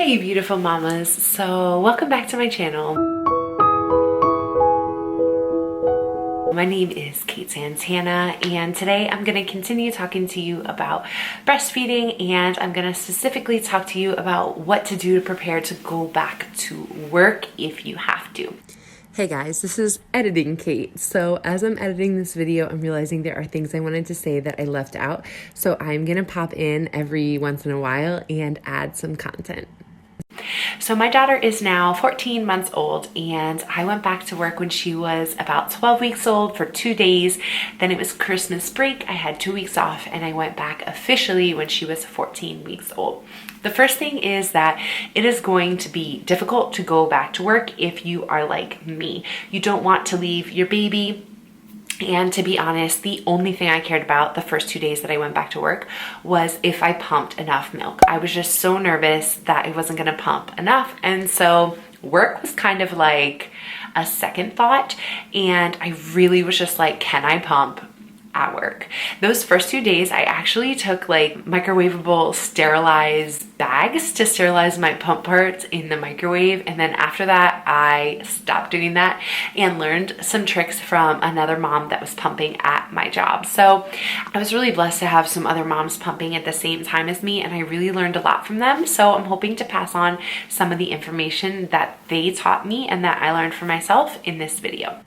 Hey beautiful mamas, so welcome back to my channel. My name is Kate Santana and today I'm going to continue talking to you about breastfeeding, and I'm going to specifically talk to you about what to do to prepare to go back to work if you have to. Hey guys, this is Editing Kate. So as I'm editing this video, I'm realizing there are things I wanted to say that I left out. So I'm going to pop in every once in a while and add some content. So my daughter is now 14 months old, and I went back to work when she was about 12 weeks old for 2 days. Then it was Christmas break. I had 2 weeks off and I went back officially when she was 14 weeks old. The first thing is that it is going to be difficult to go back to work if you are like me. You don't want to leave your baby. And to be honest, the only thing I cared about the first 2 days that I went back to work was if I pumped enough milk. I was just so nervous that I wasn't gonna pump enough. And so work was kind of like a second thought. And I really was just like, can I pump at work? Those first 2 days, I actually took like microwavable sterilized bags to sterilize my pump parts in the microwave. And then after that, I stopped doing that and learned some tricks from another mom that was pumping at my job. So I was really blessed to have some other moms pumping at the same time as me, and I really learned a lot from them. So I'm hoping to pass on some of the information that they taught me and that I learned for myself in this video.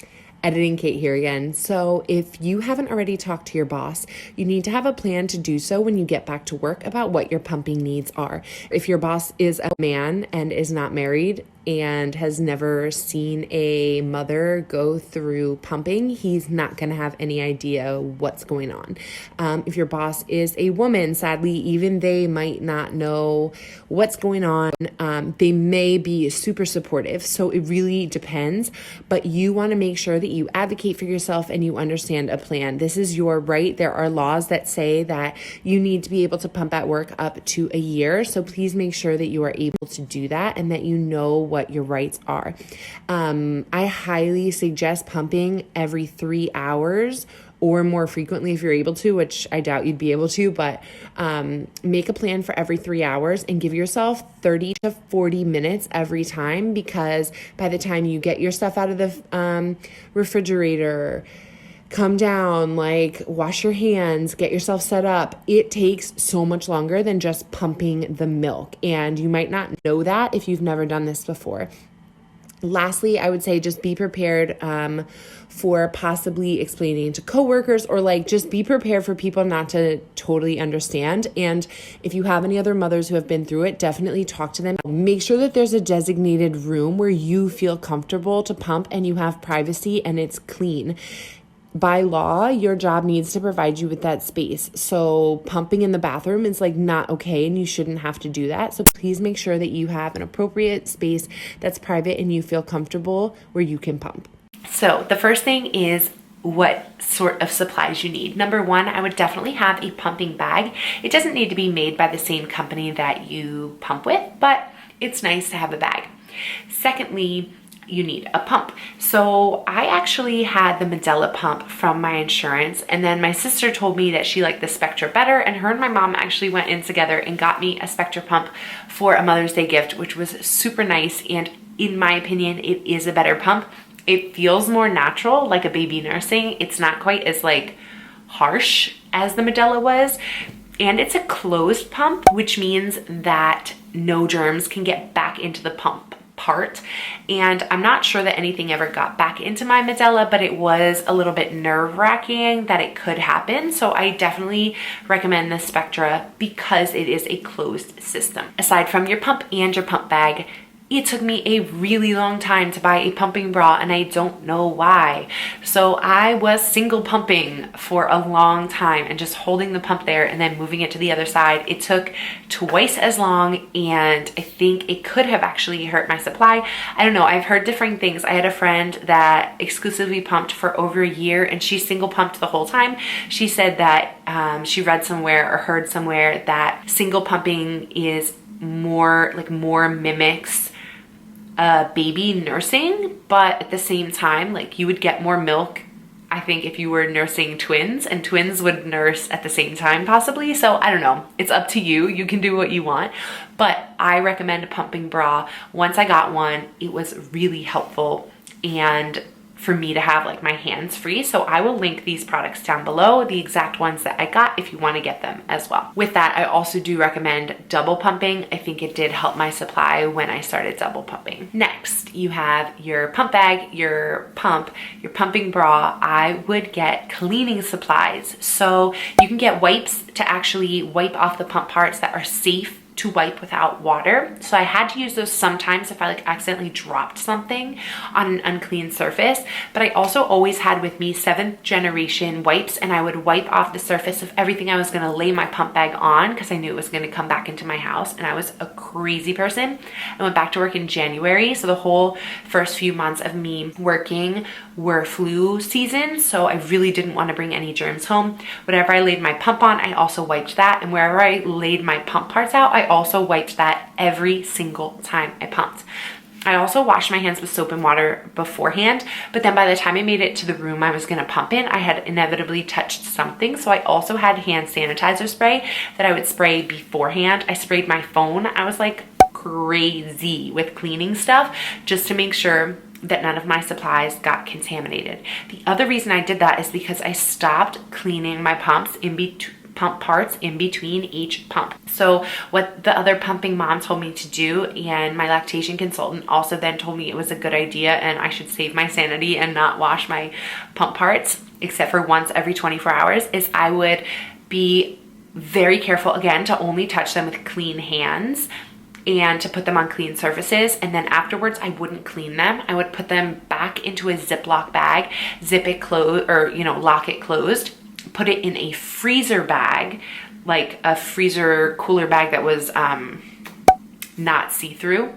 Editing Kate here again. So if you haven't already talked to your boss, you need to have a plan to do so when you get back to work about what your pumping needs are. If your boss is a man and is not married and has never seen a mother go through pumping, he's not going to have any idea what's going on. If your boss is a woman, sadly, even they might not know what's going on. They may be super supportive, so it really depends, but you want to make sure that you advocate for yourself and you understand a plan. This is your right. There are laws that say that you need to be able to pump at work up to a year, so please make sure that you are able to do that and that you know what your rights are. I highly suggest pumping every 3 hours or more frequently if you're able to, which I doubt you'd be able to, but make a plan for every 3 hours and give yourself 30 to 40 minutes every time, because by the time you get your stuff out of the refrigerator, come down, like wash your hands, get yourself set up, it takes so much longer than just pumping the milk. And you might not know that if you've never done this before. Lastly, I would say just be prepared for possibly explaining to coworkers, or like just be prepared for people not to totally understand. And if you have any other mothers who have been through it, definitely talk to them. Make sure that there's a designated room where you feel comfortable to pump and you have privacy and it's clean. By law, your job needs to provide you with that space. So pumping in the bathroom is like not okay, and you shouldn't have to do that. So please make sure that you have an appropriate space that's private and you feel comfortable where you can pump. So the first thing is what sort of supplies you need. Number one, I would definitely have a pumping bag. It doesn't need to be made by the same company that you pump with, but it's nice to have a bag. Secondly, you need a pump. So I actually had the Medela pump from my insurance, and then my sister told me that she liked the Spectra better, and her and my mom actually went in together and got me a Spectra pump for a Mother's Day gift, which was super nice. And in my opinion, it is a better pump. It feels more natural, like a baby nursing. It's not quite as like harsh as the Medela was. And it's a closed pump, which means that no germs can get back into the pump part. And I'm not sure that anything ever got back into my Medela, but it was a little bit nerve-wracking that it could happen. So I definitely recommend the Spectra because it is a closed system. Aside from your pump and your pump bag, it took me a really long time to buy a pumping bra, and I don't know why. So I was single pumping for a long time and just holding the pump there and then moving it to the other side. It took twice as long, and I think it could have actually hurt my supply. I don't know. I've heard different things. I had a friend that exclusively pumped for over a year, and she single pumped the whole time. She said that she read somewhere or heard somewhere that single pumping is more mimics baby nursing, but at the same time, like, you would get more milk I think if you were nursing twins, and twins would nurse at the same time possibly. So I don't know, it's up to you. You can do what you want, but I recommend a pumping bra. Once I got one, it was really helpful and for me to have like my hands free. So I will link these products down below, the exact ones that I got, if you want to get them as well. With that, I also do recommend double pumping. I think it did help my supply when I started double pumping. Next, you have your pump bag, your pumping bra. I would get cleaning supplies. So you can get wipes to actually wipe off the pump parts that are safe to wipe without water. So I had to use those sometimes if I like accidentally dropped something on an unclean surface, but I also always had with me 7th generation wipes, and I would wipe off the surface of everything I was going to lay my pump bag on because I knew it was going to come back into my house. And I was a crazy person. I went back to work in January, so the whole first few months of me working were flu season, so I really didn't want to bring any germs home. Whatever I laid my pump on, I also wiped that, and wherever I laid my pump parts out, I also wiped that every single time I pumped. I also washed my hands with soap and water beforehand, but then by the time I made it to the room I was gonna pump in, I had inevitably touched something. So I also had hand sanitizer spray that I would spray beforehand. I sprayed my phone. I was like crazy with cleaning stuff just to make sure that none of my supplies got contaminated. The other reason I did that is because I stopped cleaning my pump parts in between each pump. So what the other pumping mom told me to do, and my lactation consultant also then told me it was a good idea and I should save my sanity and not wash my pump parts except for once every 24 hours, is I would be very careful again to only touch them with clean hands and to put them on clean surfaces. And then afterwards I wouldn't clean them. I would put them back into a Ziploc bag, zip it closed, or lock it closed, put it in a freezer bag, like a freezer cooler bag that was not see-through.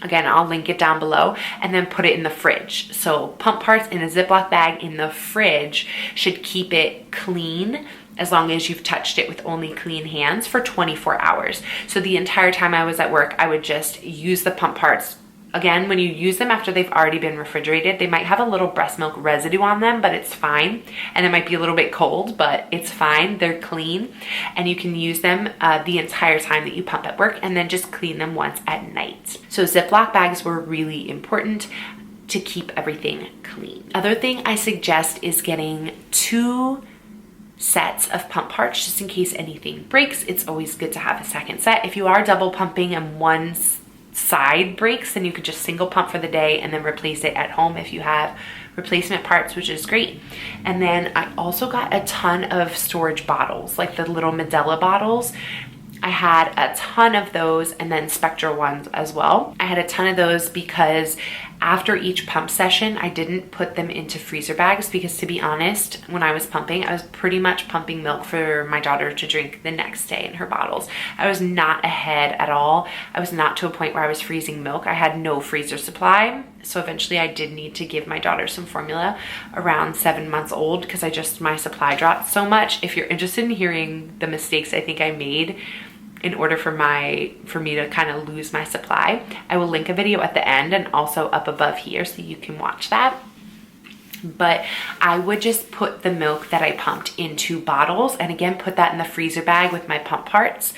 Again, I'll link it down below, and then put it in the fridge. So pump parts in a Ziploc bag in the fridge should keep it clean as long as you've touched it with only clean hands for 24 hours. So the entire time I was at work, I would just use the pump parts. Again, when you use them after they've already been refrigerated, they might have a little breast milk residue on them, but it's fine. And it might be a little bit cold, but it's fine. They're clean. And you can use them the entire time that you pump at work, and then just clean them once at night. So Ziploc bags were really important to keep everything clean. Other thing I suggest is getting 2 sets of pump parts just in case anything breaks. It's always good to have a second set. If you are double pumping and one side breaks, then you could just single pump for the day and then replace it at home if you have replacement parts, which is great. And then I also got a ton of storage bottles, like the little Medela bottles. I had a ton of those, and then Spectra ones as well. I had a ton of those because after each pump session, I didn't put them into freezer bags because, to be honest, when I was pumping, I was pretty much pumping milk for my daughter to drink the next day in her bottles. I was not ahead at all. I was not to a point where I was freezing milk. I had no freezer supply. So eventually I did need to give my daughter some formula around 7 months old because my supply dropped so much. If you're interested in hearing the mistakes I think I made in order for me to kind of lose my supply, I will link a video at the end and also up above here so you can watch that. But I would just put the milk that I pumped into bottles, and again put that in the freezer bag with my pump parts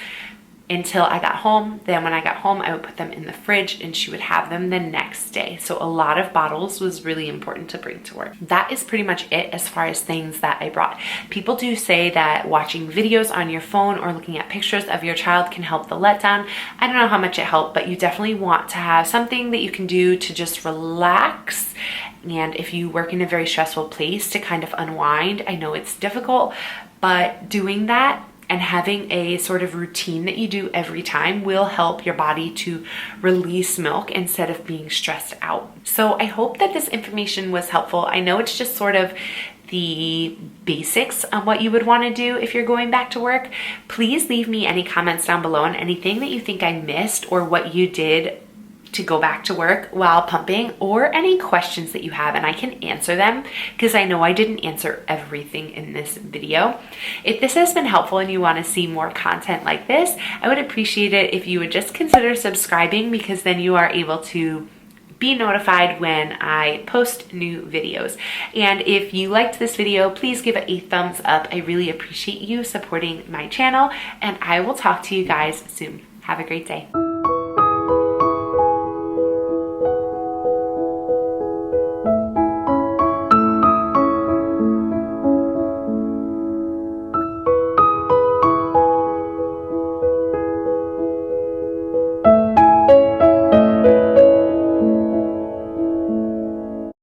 until I got home. Then when I got home, I would put them in the fridge and she would have them the next day. So a lot of bottles was really important to bring to work. That is pretty much it as far as things that I brought. People do say that watching videos on your phone or looking at pictures of your child can help the letdown. I don't know how much it helped, but you definitely want to have something that you can do to just relax. And if you work in a very stressful place, to kind of unwind. I know it's difficult, but doing that and having a sort of routine that you do every time will help your body to release milk instead of being stressed out. So I hope that this information was helpful. I know it's just sort of the basics on what you would want to do if you're going back to work. Please leave me any comments down below on anything that you think I missed or what you did to go back to work while pumping, or any questions that you have, and I can answer them because I know I didn't answer everything in this video. If this has been helpful and you want to see more content like this, I would appreciate it if you would just consider subscribing, because then you are able to be notified when I post new videos. And if you liked this video, please give it a thumbs up. I really appreciate you supporting my channel, and I will talk to you guys soon. Have a great day.